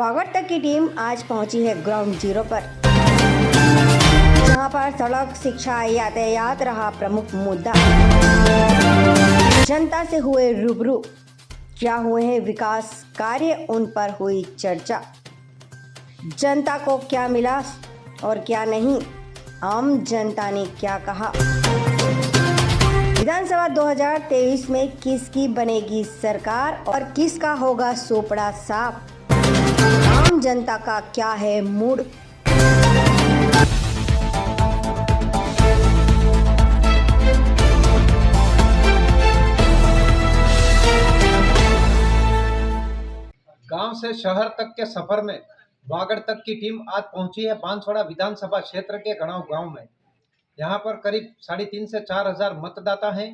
वागड़ तक की टीम आज पहुंची है ग्राउंड जीरो पर, जहां पर सड़क, शिक्षा, यातायात रहा प्रमुख मुद्दा। जनता से हुए रूबरू, क्या हुए हैं विकास कार्य, उन पर हुई चर्चा। जनता को क्या मिला और क्या नहीं, आम जनता ने क्या कहा। विधानसभा 2023 में किसकी बनेगी सरकार और किसका होगा सोपड़ा साफ, आम जनता का क्या है मूड। गांव से शहर तक के सफर में वागड़ तक की टीम आज पहुंची है बांसवाड़ा विधानसभा क्षेत्र के गणाव गांव में। यहां पर करीब 3.5 से 4 हजार मतदाता हैं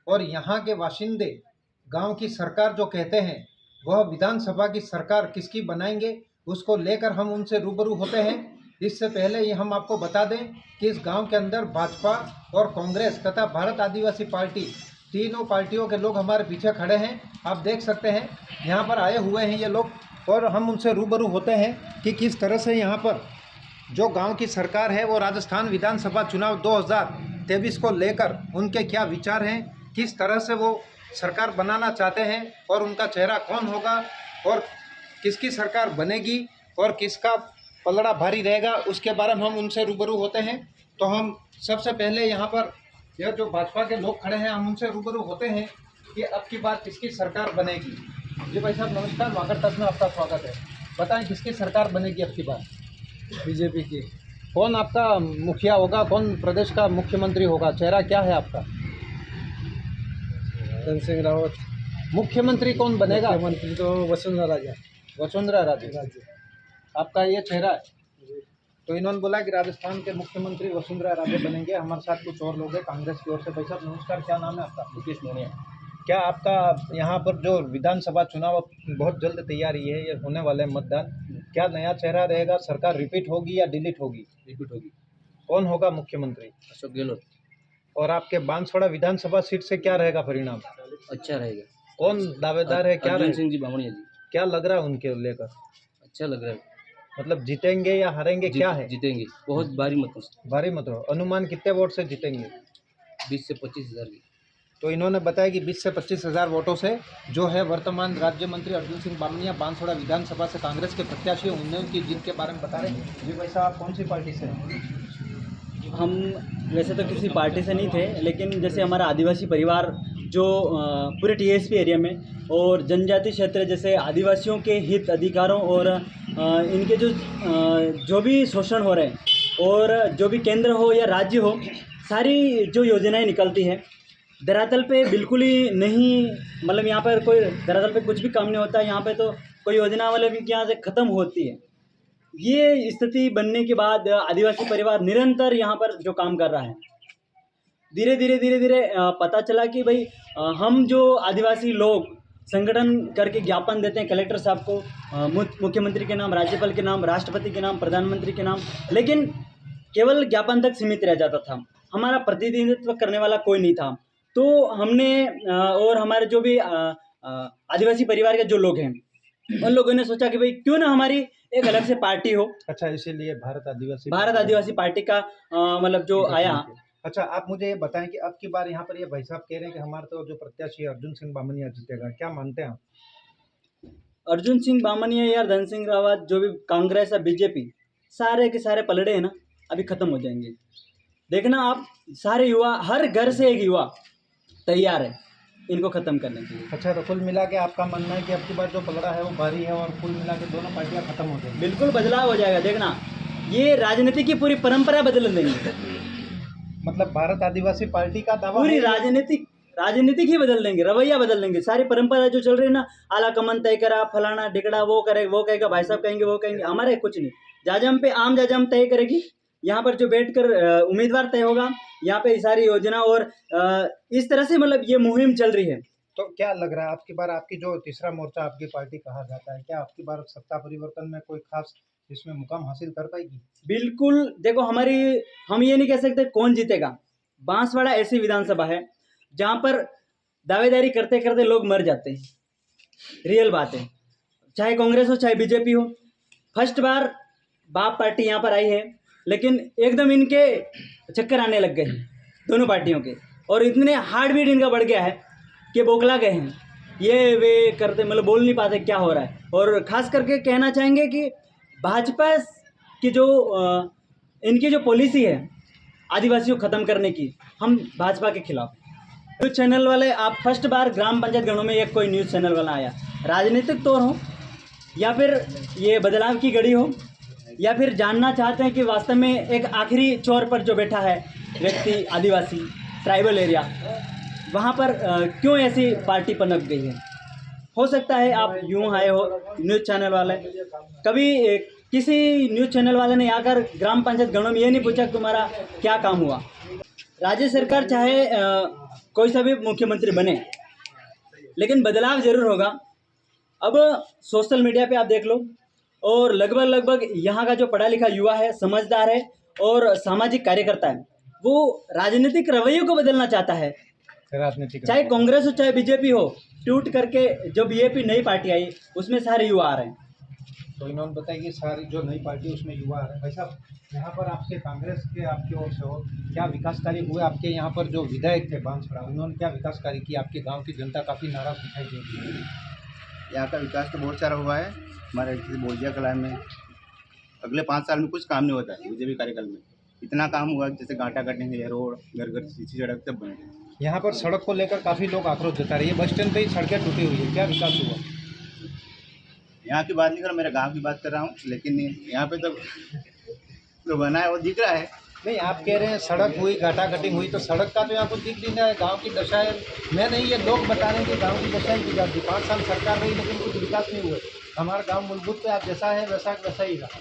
और यहां के बाशिंदे गांव की सरकार जो कहते हैं वह विधानसभा की सरकार किसकी बनाएंगे, उसको लेकर हम उनसे रूबरू होते हैं। इससे पहले ये हम आपको बता दें कि इस गांव के अंदर भाजपा और कांग्रेस तथा भारत आदिवासी पार्टी, तीनों पार्टियों के लोग हमारे पीछे खड़े हैं। आप देख सकते हैं यहाँ पर आए हुए हैं ये लोग और हम उनसे रूबरू होते हैं कि किस तरह से यहाँ पर जो गांव की सरकार है वो राजस्थान विधानसभा चुनाव 2023 को लेकर उनके क्या विचार हैं, किस तरह से वो सरकार बनाना चाहते हैं और उनका चेहरा कौन होगा और किसकी सरकार बनेगी और किसका पलड़ा भारी रहेगा, उसके बारे में हम उनसे रूबरू होते हैं। तो हम सबसे पहले यहाँ पर यह जो भाजपा के लोग खड़े हैं हम उनसे रूबरू होते हैं कि अब की बार किसकी सरकार बनेगी। जी भाई साहब नमस्कार, वागड़ तक में आपका स्वागत है। बताएं किसकी सरकार बनेगी अब की बार। बीजेपी की। कौन आपका मुखिया होगा, कौन प्रदेश का मुख्यमंत्री होगा, चेहरा क्या है आपका। धन सिंह रावत। मुख्यमंत्री कौन बनेगा। मुख्यमंत्री तो वसुंधरा राजे। वसुंधरा राजे आपका ये चेहरा है। तो इन्होंने बोला कि राजस्थान के मुख्यमंत्री वसुंधरा राजे बनेंगे। हमारे साथ कुछ और लोग हैं कांग्रेस की ओर से। भाई साहब नमस्कार, क्या नाम है आपका। मुकेश मोनिया। क्या आपका यहाँ पर जो विधानसभा चुनाव बहुत जल्द तैयारी है, ये होने वाले मतदान, क्या नया चेहरा रहेगा, सरकार रिपीट होगी या डिलीट होगी। रिपीट होगी। कौन होगा मुख्यमंत्री। अशोक गहलोत। और आपके बांसवाड़ा विधानसभा सीट से क्या रहेगा परिणाम। अच्छा रहेगा। कौन दावेदार है, क्या अर्जुन रहेगा? सिंह जी बामणिया जी। क्या लग रहा है उनके लेकर। अच्छा लग रहा है। मतलब जीतेंगे या हारेंगे, क्या है। जीतेंगे बहुत भारी मतों से। भारी मतलब अनुमान कितने वोट से जीतेंगे। 20 से 25 हज़ार की। तो इन्होंने बताया कि 20 से 25 हज़ार वोटों से जो है वर्तमान राज्य मंत्री अर्जुन सिंह बामणिया बांसवाड़ा विधानसभा से कांग्रेस के प्रत्याशी उन्नयन की जीत के बारे में बता रहे हैं। जी भाई साहब कौन सी पार्टी से हैं? हम वैसे तो किसी पार्टी से नहीं थे, लेकिन जैसे हमारा आदिवासी परिवार जो पूरे टीएसपी एरिया में और जनजाति क्षेत्र जैसे आदिवासियों के हित अधिकारों और इनके जो भी शोषण हो रहे हैं और जो भी केंद्र हो या राज्य हो, सारी जो योजनाएं निकलती है धरातल पे बिल्कुल ही नहीं, मतलब यहाँ पर कोई धरातल पे कुछ भी काम नहीं होता। यहाँ पे तो कोई योजना वाले भी यहाँ से ख़त्म होती है। ये स्थिति बनने के बाद आदिवासी परिवार निरंतर यहाँ पर जो काम कर रहा है, धीरे धीरे पता चला कि भाई हम जो आदिवासी लोग संगठन करके ज्ञापन देते हैं कलेक्टर साहब को, मुख्यमंत्री के नाम, राज्यपाल के नाम, राष्ट्रपति के नाम, प्रधानमंत्री के नाम, लेकिन केवल ज्ञापन तक सीमित रह जाता था। हमारा प्रतिनिधित्व करने वाला कोई नहीं था। तो हमने और हमारे जो भी आदिवासी परिवार के जो लोग हैं उन लोगों ने सोचा कि भाई क्यों ना हमारी एक अलग से पार्टी हो। अच्छा, इसीलिए भारत आदिवासी पार्टी का मतलब जो आया। अच्छा, आप मुझे ये बताएं कि अब की बार यहाँ पर ये भाई साहब कह रहे हैं कि हमारे तो जो प्रत्याशी है अर्जुन सिंह बामणिया जीतेगा, क्या मानते हैं आप। अर्जुन सिंह बामणिया या धन सिंह रावत, जो भी कांग्रेस या बीजेपी, सारे के सारे पलड़े हैं ना, अभी खत्म हो जाएंगे। देखना आप, सारे युवा, हर घर से एक युवा तैयार है इनको खत्म करने के लिए। अच्छा, तो कुल मिला के आपका मानना है कि अब की बार जो पलड़ा है वो भारी है और कुल मिला के दोनों पार्टियां खत्म हो जाएंगी। बिल्कुल बदलाव हो जाएगा। देखना, ये राजनीति की पूरी परंपरा बदल देंगे। मतलब भारत आदिवासी पार्टी का दावा पूरी राजनीतिक ही बदल देंगे, रवैया बदल देंगे। सारी परंपरा जो चल रही है ना, आला कमन तय करा, फलाना ढिकड़ा, वो करे, वो कहेगा, भाई साहब कहेंगे, वो कहेंगे, हमारे कुछ नहीं। जाजम पे आम जाजम तय करेगी, यहाँ पर जो बैठकर उम्मीदवार तय होगा, यहाँ पे सारी योजना और इस तरह से मतलब ये मुहिम चल रही है। तो क्या लग रहा है आपकी बार, आपकी जो तीसरा मोर्चा आपकी पार्टी कहा जाता है, क्या आपकी बार सत्ता परिवर्तन में कोई खास इसमें मुकाम हासिल कर पाएगी। बिल्कुल। देखो, हम ये नहीं कह सकते कौन जीतेगा। बांसवाड़ा ऐसी विधानसभा है जहाँ पर दावेदारी करते करते लोग मर जाते हैं। रियल बात है, चाहे कांग्रेस हो चाहे बीजेपी हो, फर्स्ट बार बाप पार्टी यहाँ पर आई है, लेकिन एकदम इनके चक्कर आने लग गए हैं दोनों पार्टियों के, और इतने हार्ट बीट इनका बढ़ गया है कि बौखला गए हैं, ये वे करते मतलब बोल नहीं पाते क्या हो रहा है। और ख़ास करके कहना चाहेंगे कि भाजपा की जो इनकी जो पॉलिसी है आदिवासियों ख़त्म करने की, हम भाजपा के खिलाफ। न्यूज़ चैनल वाले, आप फर्स्ट बार ग्राम पंचायत गणों में एक कोई न्यूज़ चैनल वाला आया, राजनीतिक तौर हो या फिर ये बदलाव की घड़ी हो, या फिर जानना चाहते हैं कि वास्तव में एक आखिरी चौर पर जो बैठा है व्यक्ति आदिवासी ट्राइबल एरिया, वहाँ पर क्यों ऐसी पार्टी पनप गई है। हो सकता है आप यूँ आए हो न्यूज़ चैनल वाले, कभी किसी न्यूज़ चैनल वाले ने आकर ग्राम पंचायत गणों में ये नहीं पूछा तुम्हारा क्या काम हुआ। राज्य सरकार चाहे कोई सा भी मुख्यमंत्री बने, लेकिन बदलाव ज़रूर होगा। अब सोशल मीडिया पे आप देख लो, और लगभग यहाँ का जो पढ़ा लिखा युवा है, समझदार है और सामाजिक कार्यकर्ता है, वो राजनीतिक रवैये को बदलना चाहता है। राजनीतिक चाहे कांग्रेस हो चाहे बीजेपी हो, टूट करके जो बीजेपी नई पार्टी आई उसमें सारे युवा आ रहे हैं। तो इन्होंने बताया कि सारी जो नई पार्टी उसमें युवा है। भाई साहब, यहाँ पर आपके कांग्रेस के आपकी ओर से हो, क्या विकास कार्य हुए? आपके यहाँ पर जो विधायक थे बांसवाड़ा, उन्होंने क्या विकास कार्य किया? आपके गांव की जनता काफ़ी नाराज दिखाई दे रही है। यहाँ का विकास तो बहुत सारा हुआ है। हमारे बोरजिया कला में अगले 5 साल में कुछ काम नहीं होता है। बीजेपी कार्यकाल में इतना काम हुआ, जैसे गाटा कटेंगे, रोड, घर घर सीसी सड़क सब बने। यहाँ पर सड़क को लेकर काफ़ी लोग आक्रोश जता रहे हैं। बस स्टैंड पे ही सड़कें टूटी हुई है, क्या विकास हुआ? यहाँ की बात नहीं कर रहा, मेरे गांव की बात कर रहा हूँ। लेकिन यहाँ पे तो जो बना है वो दिख रहा है। नहीं, आप कह रहे हैं सड़क हुई, गाटा कटिंग हुई, तो सड़क का तो यहाँ कुछ दिख नहीं रहा है। गाँव की दशा है, मैं नहीं, ये लोग बता रहे हैं कि गाँव की दशा ही गुजरती। 5 साल सरकार रही लेकिन कुछ विकास नहीं हुआ। हमारा गाँव मूलभूत पे आप जैसा है वैसा वैसा ही रहा।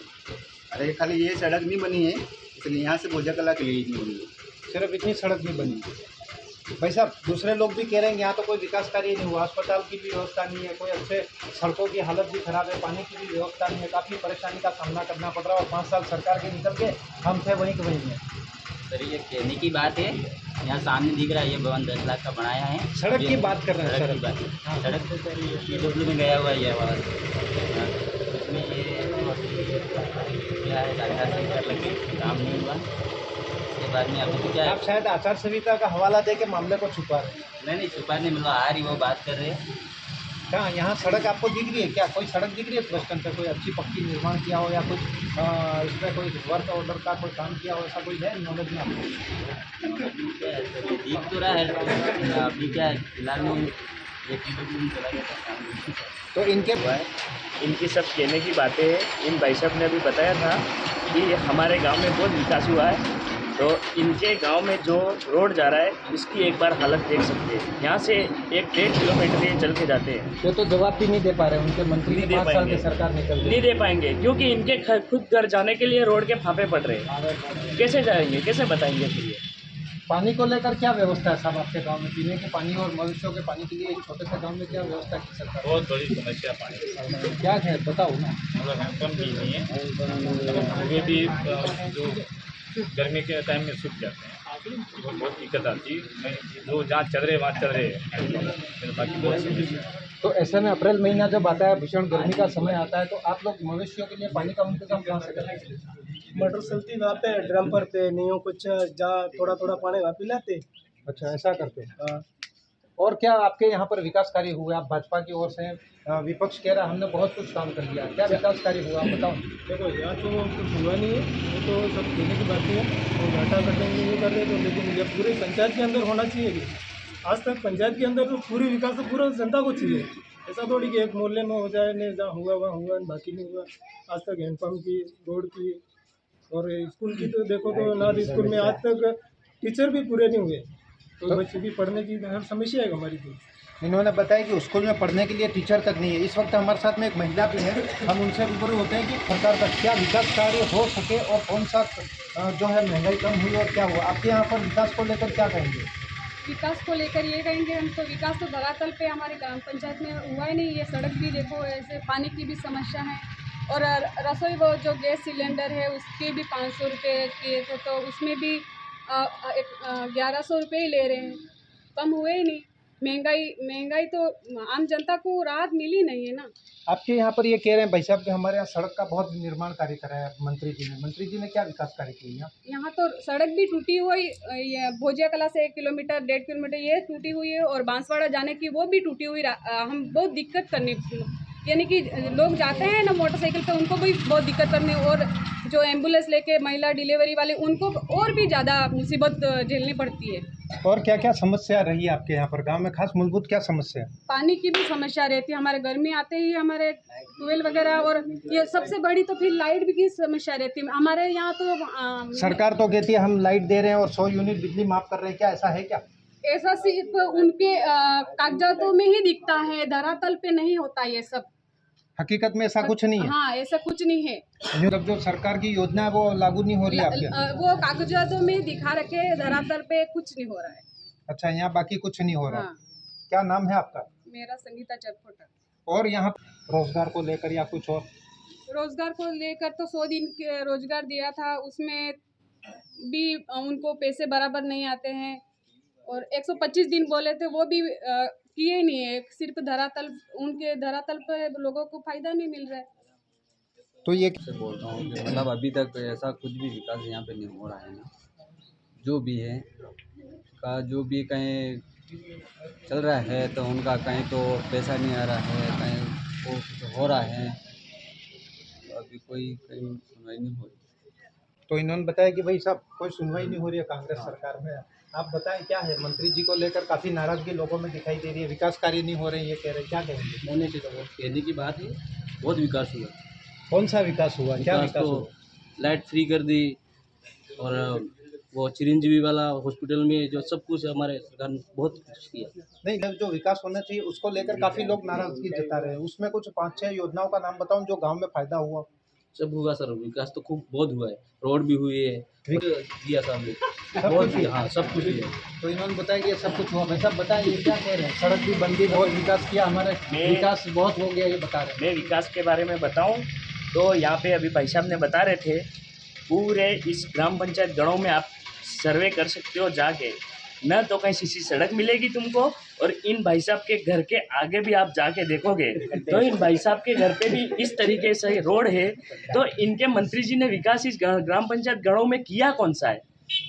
अरे खाली ये सड़क नहीं बनी है, इसलिए यहाँ से बोरजिया कला के लिए नहीं बनी है। सिर्फ इतनी सड़क नहीं बनी। भाई साहब, दूसरे लोग भी कह रहे हैं यहाँ तो कोई विकास कार्य नहीं हुआ, अस्पताल की भी व्यवस्था नहीं है, कोई अच्छे सड़कों की हालत भी खराब है, पानी की भी व्यवस्था नहीं है, काफ़ी परेशानी का सामना करना पड़ रहा है। और 5 साल सरकार के निकल के हम थे वहीं के वहीं हैं। सर ये कहने की बात है, यहाँ सामने दिख रहा है ये भवन 10 लाख का बनाया है। सड़क की बात कर रहे हैं। सड़क की बात है। सड़क तो सर ये डब्ल्यू में गया हुआ है ये वाला, उसमें ये क्या है आचार संहिता लगी, काम नहीं हुआ। उसके बाद में अभी तो क्या है, आप शायद आचार संहिता का हवाला दे के मामले को छुपा रहे हैं। नहीं छुपाने मतलब आ रही वो बात कर रहे हैं। कहाँ यहाँ सड़क आपको दिख रही है? क्या कोई सड़क दिख रही है बस स्टैंड पे? कोई अच्छी पक्की निर्माण किया हो या कुछ इसमें कोई वर्क ऑर्डर का कोई काम किया हो, ऐसा कोई है नॉलेज में आपको? दिख तो रहा है, अभी क्या है फिलहाल में एक दिन चला गया था। तो इनके इनकी सब कहने की बातें हैं। इन भाई साहब ने अभी बताया था कि हमारे गांव में बहुत विकास हुआ है, तो इनके गांव में जो रोड जा रहा है इसकी एक बार हालत देख सकते हैं। यहाँ से 1-1.5 किलोमीटर ये चल के जाते हैं। तो जवाब भी नहीं दे पा रहे, उनके मंत्री नहीं दे 5 साल पाएंगे। की सरकार निकल गई। नहीं दे पाएंगे क्योंकि इनके खुद घर जाने के लिए रोड के फांपे पड़ रहे हैं। कैसे जाएंगे, कैसे बताएंगे फिर ये? पानी को लेकर क्या व्यवस्था है साहब आपके गांव में? पीने के पानी और मवेशियों के पानी के लिए एक छोटे से गांव में क्या व्यवस्था की सरकार? बहुत बड़ी समस्या पानी की। क्या है बताओ ना। मतलब हैंडपम्प भी नहीं है, वे भी जो गर्मी के टाइम में सूख जाते हैं, तो बहुत दिक्कत आती है। जो जहाँ चल रहे वहाँ चल रहे हैं, बाकी बहुत समस्या है। तो ऐसे में अप्रैल महीना जब आता है, भीषण गर्मी का समय आता है, तो आप लोग मवेशियों के लिए पानी का इंतजाम कहाँ से करते हैं? मोटर चलती वहाँ पे ड्रम पर पे नहीं हो कुछ जहाँ थोड़ा थोड़ा पानी वहाँ पिलाते। अच्छा, ऐसा करते हैं। हाँ। और क्या आपके यहाँ पर विकास कार्य हुए? आप भाजपा की ओर से विपक्ष कह रहा हमने बहुत कुछ काम कर दिया, क्या विकास कार्य हुआ आप बताओ। देखो यहाँ तो कुछ हुआ नहीं है, वो तो सब कहने की बातें हैं। तो घाटा कटेंगे ये कर रहे तो, लेकिन ये पूरे पंचायत के अंदर होना चाहिए। कि आज तक पंचायत के अंदर तो पूरी विकास तो पूरा जनता को चाहिए। ऐसा थोड़ी कि एक मोहल्ले में हो जाए, नहीं जहाँ हुआ वहाँ हुआ, बाकी नहीं हुआ। आज तक हैंडपम्प की, रोड की और स्कूल की तो देखो तो नाद स्कूल में आज तक टीचर भी पूरे नहीं हुए। तो बच्चे भी पढ़ने की हर समस्या है हमारी तो। इन्होंने बताया कि स्कूल में पढ़ने के लिए टीचर तक नहीं है। इस वक्त हमारे साथ में एक महिला भी है, हम उनसे रूबरू होते हैं कि सरकार का क्या विकास कार्य हो सके और कौन सा जो है महंगाई कम हुई और क्या हुआ। आपके यहाँ पर विकास को लेकर क्या कहेंगे? विकास को लेकर ये कहेंगे हम तो, विकास तो धरातल पे हमारे ग्राम पंचायत में हुआ ही नहीं। ये सड़क भी देखो, ऐसे पानी की भी समस्या है। और रसोई वो जो गैस सिलेंडर है उसके भी 500 रुपये किए थे, तो उसमें भी 1100 रुपये ही ले रहे हैं, कम हुए ही नहीं। महंगाई तो आम जनता को राहत मिली नहीं है ना। आपके यहाँ पर ये कह रहे हैं भाई साहब कि हमारे यहाँ सड़क का बहुत निर्माण कार्य करा है मंत्री जी ने क्या विकास कार्य किए यहाँ तो सड़क भी टूटी हुई, ये भोजिया कला से 1 किलोमीटर 1.5 किलोमीटर ये टूटी हुई है, और बांसवाड़ा जाने की वो भी टूटी हुई। हम बहुत दिक्कत करनी, यानी कि लोग जाते हैं ना मोटरसाइकिल पे, उनको भी बहुत दिक्कत करनी, और जो एम्बुलेंस लेके महिला डिलीवरी वाले उनको और भी ज़्यादा मुसीबत झेलनी पड़ती है। और क्या क्या समस्या रही है आपके यहाँ पर गांव में, खास मूलभूत क्या समस्या है? पानी की भी समस्या रहती है, हमारे गर्मी आते ही हमारे ट्यूबवेल वगैरह, और ये सबसे बड़ी तो फिर लाइट भी की समस्या रहती है हमारे यहाँ तो। सरकार तो कहती है हम लाइट दे रहे हैं और 100 यूनिट बिजली माफ कर रहे हैं, क्या ऐसा है क्या? ऐसा सिर्फ उनके कागजातों में ही दिखता है, धरातल पे नहीं होता ये सब। हकीकत में ऐसा कुछ नहीं है। हाँ, ऐसा कुछ नहीं है। मतलब जो सरकार की योजना है वो लागू नहीं हो रही है आपके? वो कागजातों में दिखा रखे, धरातल पे कुछ नहीं हो रहा है। अच्छा, यहाँ बाकी कुछ नहीं हो रहा। हाँ। क्या नाम है आपका? मेरा संगीता चरफोटा। और यहाँ रोजगार को लेकर या कुछ और? रोजगार को लेकर तो 100 दिन के रोजगार दिया था, उसमें भी उनको पैसे बराबर नहीं आते हैं, और 125 दिन बोले थे वो भी किए नहीं है। सिर्फ धरातल, उनके धरातल पर लोगों को फायदा नहीं मिल रहा है। तो ये से बोल रहा हूँ कि मतलब अभी तक ऐसा कुछ भी विकास यहाँ पे नहीं हो रहा है ना। जो भी है का जो भी कहीं चल रहा है तो उनका कहीं तो पैसा नहीं आ रहा है, कहीं वो कुछ हो रहा है, तो अभी कोई कहीं सुनवाई नहीं हो रही। तो इन्होंने बताया कि भाई साहब कोई सुनवाई नहीं हो रही है कांग्रेस सरकार में। आप बताएं क्या है? मंत्री जी को लेकर काफ़ी नाराजगी लोगों में दिखाई दे रही है, विकास कार्य नहीं हो रहे हैं ये कह रहे हैं, क्या कहेंगे? मैंने कहने की बात है, बहुत विकास हुआ। कौन सा विकास हुआ? क्या विकास तो हुआ? लाइट फ्री कर दी, और वो चिरंजीवी वाला हॉस्पिटल में जो सब कुछ हमारे सरकार ने बहुत कुछ किया। नहीं, जो विकास होना चाहिए उसको लेकर काफ़ी लोग नाराजगी जता रहे हैं। उसमें कुछ 5-6 योजनाओं का नाम बताऊं जो गांव में फायदा हुआ। सब हुआ सर, विकास तो खूब बहुत हुआ है, रोड भी हुई है, दिया साहब ने बहुत दिया। हाँ, सब कुछ दिया। तो इन्होंने बताया कि ये सब कुछ हुआ। भाई साहब बताएं ये क्या कह रहे हैं? सड़क भी बन गई, बहुत विकास किया, हमारे विकास बहुत हो गया ये बता रहे हैं। मैं विकास के बारे में बताऊं तो यहाँ पे अभी भाई साहब ने बता रहे थे, पूरे इस ग्राम पंचायत गणों में आप सर्वे कर सकते हो जाके, न तो कहीं सीसी सड़क मिलेगी तुमको, और इन भाई साहब के घर के आगे भी आप जाके देखोगे तो इन भाई साहब के घर पे भी इस तरीके से रोड है। तो इनके मंत्री जी ने विकास इस ग्राम पंचायत गणों में किया कौन सा है,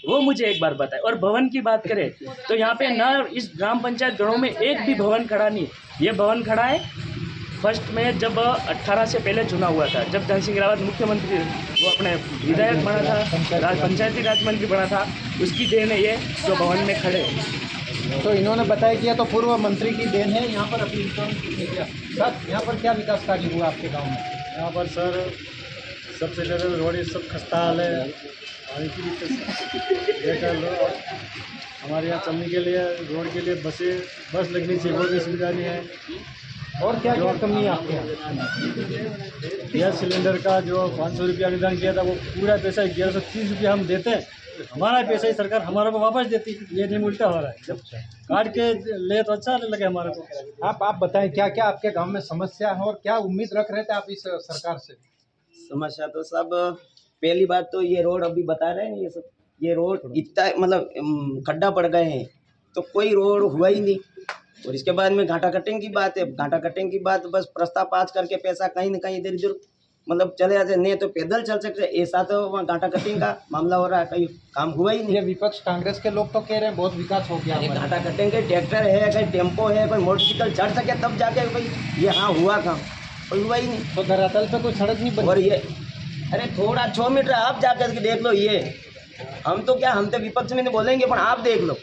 वो मुझे एक बार बताए। और भवन की बात करें तो यहाँ पे न इस ग्राम पंचायत गणों में एक भी भवन खड़ा नहीं। ये भवन खड़ा है फर्स्ट में जब 18 से पहले चुना हुआ था, जब धन सिंह रावत मुख्यमंत्री, वो अपने विधायक बना था, पंचायती राज मंत्री बना था, उसकी देन है ये जो भवन में खड़े। तो इन्होंने बताया कि यह तो पूर्व मंत्री की देन है। यहाँ पर अभी सर यहाँ पर क्या विकास कार्य हुआ आपके गांव में? यहाँ पर सर सबसे ज़्यादा रोड सब खस्ता हाल है, पानी की दिक्कत लो। हमारे यहाँ चलने के लिए रोड के लिए बस लगनी चाहिए, वो भी सुविधा नहीं है। और क्या क्या कमी है आपके यहाँ? गैस सिलेंडर का जो 500 रुपया अनुदान किया था वो पूरा पैसा 1130 रुपया हम देते हैं, हमारा पैसा ही सरकार हमारे को वापस देती है। ये नहीं उल्टा हो रहा है, जब काट के ले तो अच्छा लगे हमारे को। आप बताएं क्या क्या आपके गांव में समस्या है और क्या उम्मीद रख रहे थे आप इस सरकार से? समस्या तो सब, पहली बात तो ये रोड अभी बता रहे हैं, ये रोड इतना मतलब खड्डा पड़ गए हैं तो कोई रोड हुआ ही नहीं। और इसके बाद में घाटा कटिंग की बात है, घाटा कटिंग की बात बस प्रस्ताव पास करके पैसा कहीं न कहीं इधर उधर मतलब चले जाते, नहीं तो पैदल चल सकते, ऐसा तो घाटा कटिंग का मामला हो रहा है, कहीं काम हुआ ही नहीं। ये विपक्ष कांग्रेस के लोग तो कह रहे हैं बहुत विकास हो गया। घाटा कटिंग के ट्रैक्टर है, कोई टेम्पो है, कोई मोटरसाइकिल चढ़ सके तब जाके भाई ये हाँ हुआ काम, कोई हुआ ही नहीं। तो धरातल पे कोई सड़क नहीं बनी। और ये अरे थोड़ा 6 मीटर आप जाकर के देख लो, ये हम तो क्या, हम तो विपक्ष में नहीं बोलेंगे, पर आप देख लो,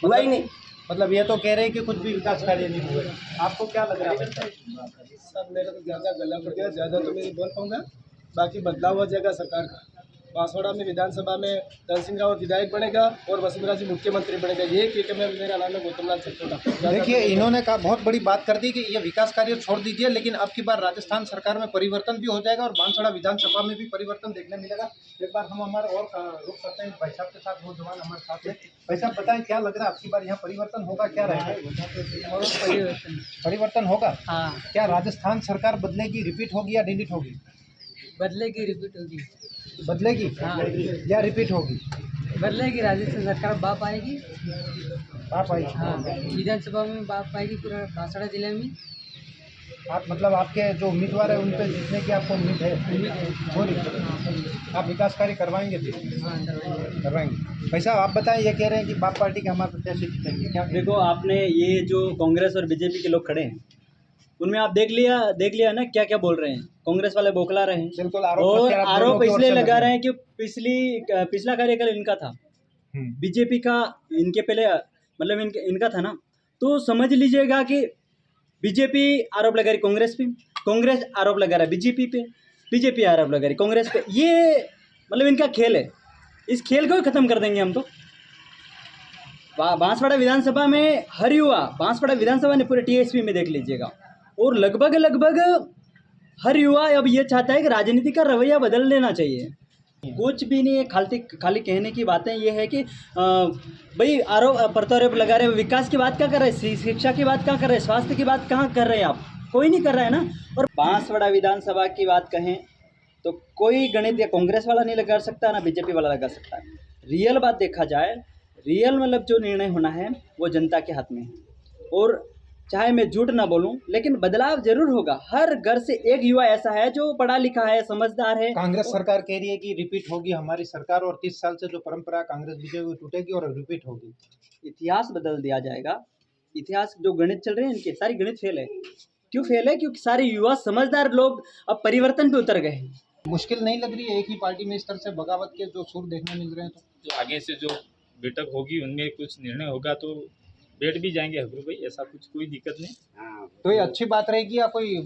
हुआ ही नहीं। मतलब ये तो कह रहे हैं कि कुछ भी विकास कार्य नहीं हुए। आपको क्या लग रहा है? सर मेरे को ज़्यादा गला पड़ गया, ज़्यादा तो मैं नहीं बोल पाऊँगा। बाकी बदलाव हो जाएगा सरकार का। बांसवाड़ा में विधानसभा में धन सिंह रावत विधायक बनेगा और वसुंधरा जी मुख्यमंत्री बनेगा, ये कि मेरा नाम है गौतम लाल चरफोटा। देखिए इन्होंने कहा बहुत बड़ी बात कर दी कि ये विकास कार्य छोड़ दीजिए, लेकिन अब की बार राजस्थान सरकार में परिवर्तन भी हो जाएगा और बांसवाड़ा विधानसभा में भी परिवर्तन देखने मिलेगा। एक बार हम हमारे और रुक सकते हैं भाई साहब के साथ, वो जवान हमारे साथ है। भाई साहब बताएं क्या लग रहा है, अब की बार यहाँ परिवर्तन होगा, क्या रहेगा? परिवर्तन होगा। हाँ, क्या राजस्थान सरकार बदलेगी, रिपीट होगी या डिलीट होगी? बदलेगी, रिपीट होगी। बदलेगी हाँ। या रिपीट होगी? बदलेगी, राजस्थान सरकार बाप आएगी। आप आइए। हाँ, विधानसभा में बाप आएगी पूरा बांसवाड़ा जिले में। आप मतलब आपके जो उम्मीदवार है उन पे जीतने की आपको उम्मीद है? पूरी। आप विकास कार्य करवाएंगे भी? हाँ, करवाएंगे। भाई साहब आप बताएं, ये कह रहे हैं कि बाप पार्टी के हमारे प्रत्याशी जीतेंगे, क्या? देखो, आपने ये जो कांग्रेस और बीजेपी के लोग खड़े हैं उनमें आप देख लिया ना क्या क्या बोल रहे हैं। कांग्रेस वाले बौखला रहे हैं बिल्कुल। और आरोप इसलिए लगा रहे हैं कि पिछला कार्यकाल इनका था, बीजेपी का इनके पहले मतलब इनका था ना। तो समझ लीजिएगा कि बीजेपी आरोप लगा रही कांग्रेस पे, कांग्रेस आरोप लगा रहा है बीजेपी पे, बीजेपी आरोप लगा रही कांग्रेस पे। ये मतलब इनका खेल है, इस खेल को ही ख़त्म कर देंगे हम तो। बांसवाड़ा विधानसभा में हर युवा, बांसवाड़ा विधानसभा ने पूरे टीएसपी में देख लीजिएगा, और लगभग हर युवा अब ये चाहता है कि राजनीति का रवैया बदल लेना चाहिए। कुछ भी नहीं है, खाली कहने की बातें ये है कि भाई आरोप प्रत्यारोप लगा रहे हैं। विकास की बात क्या कर रहे हैं, शिक्षा की बात क्या कर रहे हैं, स्वास्थ्य की बात कहाँ कर रहे हैं आप? कोई नहीं कर रहा है ना। और बांसवाड़ा विधानसभा की बात कहें तो कोई गणित या कांग्रेस वाला नहीं लगा सकता ना बीजेपी वाला लगा सकता है। रियल बात देखा जाए, रियल मतलब जो निर्णय होना है वो जनता के हाथ में है। और चाहे मैं झूठ ना बोलूं, लेकिन बदलाव जरूर होगा। हर घर से एक युवा ऐसा है जो पढ़ा लिखा है, समझदार है। कांग्रेस सरकार कह रही है कि रिपीट होगी हमारी सरकार, और 30 साल से जो परंपरा कांग्रेस बीजेपी टूटेगी और रिपीट होगी। इतिहास बदल दिया जाएगा। इतिहास जो गणित चल रहे हैं इनके सारी गणित फेल है। क्यों फेल है? क्योंकि सारे युवा समझदार लोग अब परिवर्तन पे उतर गए हैं। मुश्किल नहीं लग रही है एक ही पार्टी में इस तरह से बगावत के जो सुर देखने मिल रहे हैं? तो आगे से जो बैठक होगी उनमें कुछ निर्णय होगा तो बैठ भी जाएंगे हजरू भाई, ऐसा कुछ कोई दिक्कत नहीं। तो ये अच्छी बात रहेगी या कोई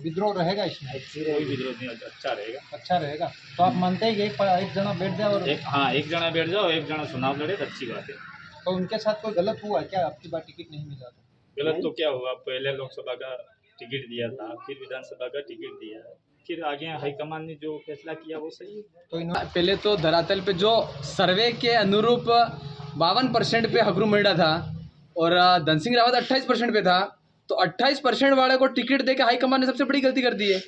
विद्रोह रहेगा इसमें? कोई विद्रोह नहीं, अच्छा रहेगा। अच्छा रहेगा। तो आप मानते हैं कि एक जना बैठ जाए और एक जना बैठ जाओ, एक जना चुनाव लड़े, अच्छी बात है। तो उनके साथ कोई गलत हुआ क्या? आपकी बार टिकट नहीं मिला? गलत तो क्या हुआ, पहले लोकसभा का टिकट दिया था, फिर विधानसभा का टिकट दिया, फिर आगे हाईकमान ने जो फैसला किया वो सही है। तो पहले तो धरातल पे जो सर्वे के अनुरूप 52% पे हगरू मिला था और धन सिंह रावत 28% पे था, तो 28% वाले को टिकट देके हाईकमान ने सबसे बड़ी गलती कर दी है।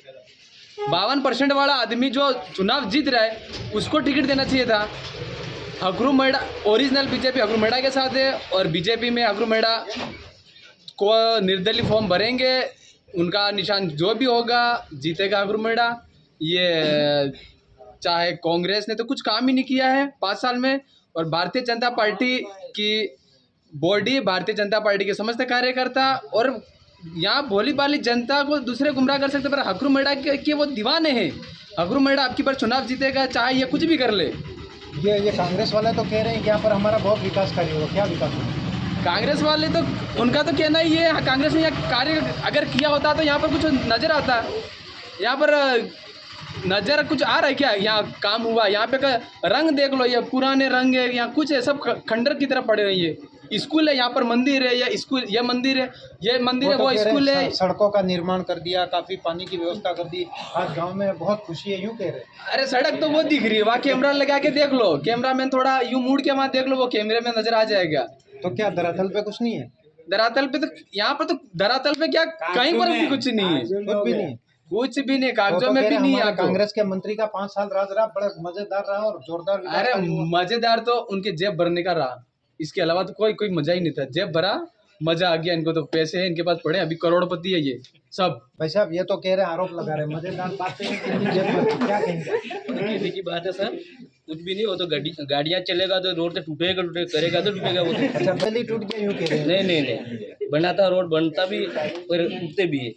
52% वाला आदमी जो चुनाव जीत रहा है उसको टिकट देना चाहिए था। हगरू मेड़ा ओरिजिनल बीजेपी हगरू मेड़ा के साथ है, और बीजेपी में हगरू मेड़ा को निर्दलीय फॉर्म भरेंगे, उनका निशान जो भी होगा जीतेगा हगरू मेड़ा। ये चाहे कांग्रेस ने तो कुछ काम ही नहीं किया है 5 साल में, और भारतीय जनता पार्टी की बॉडी, भारतीय जनता पार्टी के समस्त कार्यकर्ता और यहाँ भोली भाली जनता को दूसरे गुमराह कर सकते, पर हगरू मेड़ा के वो दीवाने हैं। हगरू मेड़ा आपकी पर चुनाव जीतेगा, चाहे ये कुछ भी कर ले। ये कांग्रेस वाले तो कह रहे हैं कि यहाँ पर हमारा बहुत विकास कार्य होगा, क्या विकास होगा? कांग्रेस वाले तो उनका तो कहना ही है, कांग्रेस ने यह कार्य अगर किया होता तो यहाँ पर कुछ नज़र आता। यहाँ पर नज़र कुछ आ रहा है क्या? यहाँ काम हुआ? यहाँ पे का रंग देख लो, ये पुराने रंग है, यहाँ कुछ है, सब खंडर की तरफ पड़े हुए हैं। ये स्कूल है, यहाँ पर मंदिर है, या स्कूल, ये मंदिर है, ये मंदिर है, वो स्कूल है। सड़कों का निर्माण कर दिया, काफ़ी पानी की व्यवस्था कर दी, आज गांव में बहुत खुशी है, यूँ कह रहे हैं। अरे सड़क तो वो दिख रही है, वहाँ कैमरा लगा के देख लो, कैमरा मैन थोड़ा यूँ मुड़ के वहाँ देख लो, वो कैमरे में नजर आ जाएगा। तो क्या धरातल पे कुछ नहीं है? धरातल पे तो यहाँ पर तो धरातल पे क्या कहीं पर भी कुछ नहीं है, कुछ भी नहीं, कुछ भी नहीं, कागजों में भी नहीं है। कांग्रेस के मंत्री का 5 साल राज रहा, बड़ा मजेदार रहा और जोरदार। अरे मजेदार तो उनके जेब भरने का रहा, इसके अलावा तो कोई मजा ही नहीं था। जेब भरा, मजा आ गया, इनको तो पैसे हैं इनके पास पड़े, अभी करोड़पति है ये सब। भाई साहब ये तो कह रहे हैं, आरोप लगा रहे हैं, मजेदार बात है, क्या कहेंगे? कहने की बात है सर, कुछ भी नहीं। वो तो गाड़ियाँ चलेगा तो रोड तो टूटेगा, करेगा तो टूटेगा वो तो। अच्छा पहले टूट गया यूँ कह रहे हैं? नहीं, बनाता रोड बनता भी और टूटते भी है,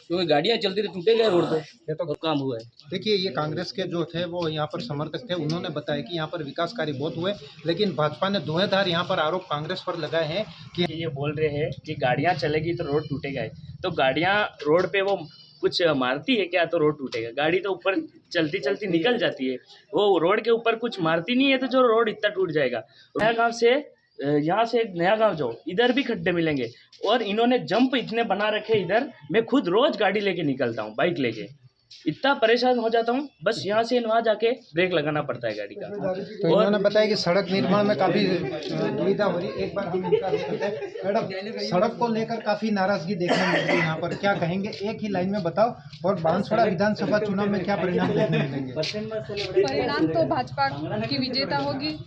क्योंकि गाड़ियाँ चलती तो टूटेगा रोड पे। ये तो काम हुआ है। देखिए ये कांग्रेस के जो थे वो यहाँ पर समर्थक थे, उन्होंने बताया कि यहाँ पर विकास कार्य बहुत हुए, लेकिन भाजपा ने धुएंधार यहाँ पर आरोप कांग्रेस पर लगाए हैं कि ये बोल रहे हैं कि गाड़ियाँ चलेगी तो रोड टूटेगा ही। तो गाड़ियाँ रोड पे वो कुछ मारती है क्या तो रोड टूटेगा? गाड़ी तो ऊपर चलती चलती निकल जाती है, वो रोड के ऊपर कुछ मारती नहीं है तो जो रोड इतना टूट जाएगा। नया गाँव से यहाँ से एक नया गांव जाओ, इधर भी खड्डे मिलेंगे, और इन्होंने जंप इतने बना रखे इधर। मैं खुद रोज गाड़ी लेके निकलता हूँ, बाइक लेके, इतना परेशान हो जाता हूँ, बस यहाँ से वहाँ जाके ब्रेक लगाना पड़ता है गाड़ी का। तो इन्होंने बताया कि सड़क निर्माण में काफी दुविधा हो रही है। एक बार हम इनका रुख करते हैं। मैडम, सड़क को लेकर काफी नाराजगी देखने मिल रही है यहाँ पर, क्या कहेंगे? एक ही लाइन में बताओ। और बांसवाड़ा विधानसभा चुनाव में क्या परिणाम देखने मिलेंगे? परिणाम तो भाजपा की विजेता होगी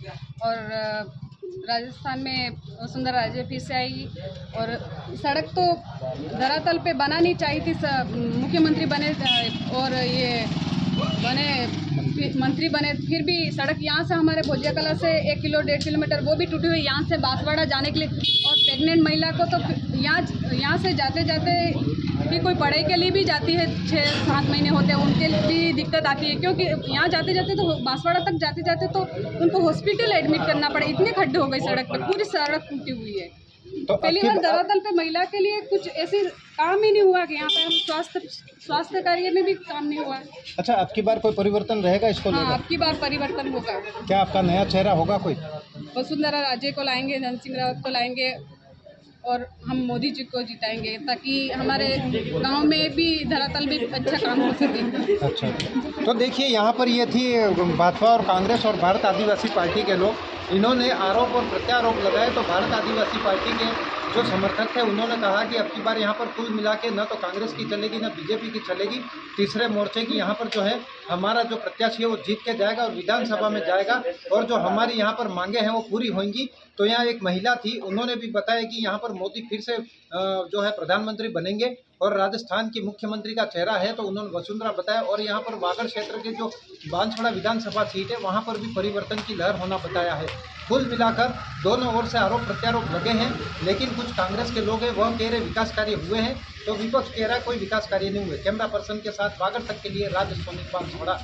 और राजस्थान में वसुंधरा राजे फिर से आएगी। और सड़क तो धरातल पे बनानी चाहिए थी, मुख्यमंत्री बने और ये बने मंत्री बने, फिर भी सड़क यहाँ से हमारे भोजिया कला से 1-1.5 किलोमीटर वो भी टूटी हुई, यहाँ से बांसवाड़ा जाने के लिए। और प्रेग्नेंट महिला को तो यहाँ से जाते जाते भी कोई पढ़ाई के लिए भी जाती है, 6-7 महीने होते हैं, उनके लिए भी दिक्कत आती है, क्योंकि यहाँ जाते जाते तो बांसवाड़ा तक जाते जाते तो उनको हॉस्पिटल एडमिट करना पड़े, इतने खड्डे हो गए सड़क पे, पूरी सड़क टूटी हुई है। तो पहली बार धरातल पे महिला के लिए कुछ ऐसे काम ही नहीं हुआ कि यहाँ पे हम स्वास्थ्य कार्य में भी काम नहीं हुआ। अच्छा, अब की बार कोई परिवर्तन रहेगा इसको लेकर? हाँ, अब की बार परिवर्तन होगा। क्या आपका नया चेहरा होगा कोई? वसुंधरा राजे को लाएंगे, धन सिंह रावत को लाएंगे और हम मोदी जी को जिताएंगे, ताकि हमारे गांव में भी धरातल भी अच्छा काम हो सके। अच्छा, तो देखिए यहाँ पर ये थी भाजपा और कांग्रेस और भारत आदिवासी पार्टी के लोग। इन्होंने आरोप और प्रत्यारोप लगाए। तो भारत आदिवासी पार्टी के जो समर्थक थे उन्होंने कहा कि अब की बार यहाँ पर कुल मिला के न तो कांग्रेस की चलेगी न बीजेपी की चलेगी, तीसरे मोर्चे की यहाँ पर जो है हमारा जो प्रत्याशी है वो जीत के जाएगा और विधानसभा में जाएगा और जो हमारी यहाँ पर मांगे हैं वो पूरी होंगी। तो यहाँ एक महिला थी, उन्होंने भी बताया कि यहाँ पर मोदी फिर से जो है प्रधानमंत्री बनेंगे और राजस्थान की मुख्यमंत्री का चेहरा है, तो उन्होंने वसुंधरा बताया। और यहाँ पर वागड़ क्षेत्र के जो बांसवाड़ा विधानसभा सीट है वहाँ पर भी परिवर्तन की लहर होना बताया है। कुल मिलाकर दोनों ओर से आरोप प्रत्यारोप लगे हैं, लेकिन कुछ कांग्रेस के लोग हैं वह कह रहे विकास कार्य हुए हैं, तो विपक्ष कह रहा है कोई विकास कार्य नहीं हुए। कैमरा पर्सन के साथ वागड़ तक के लिए राजेश सोनी, बांसवाड़ा।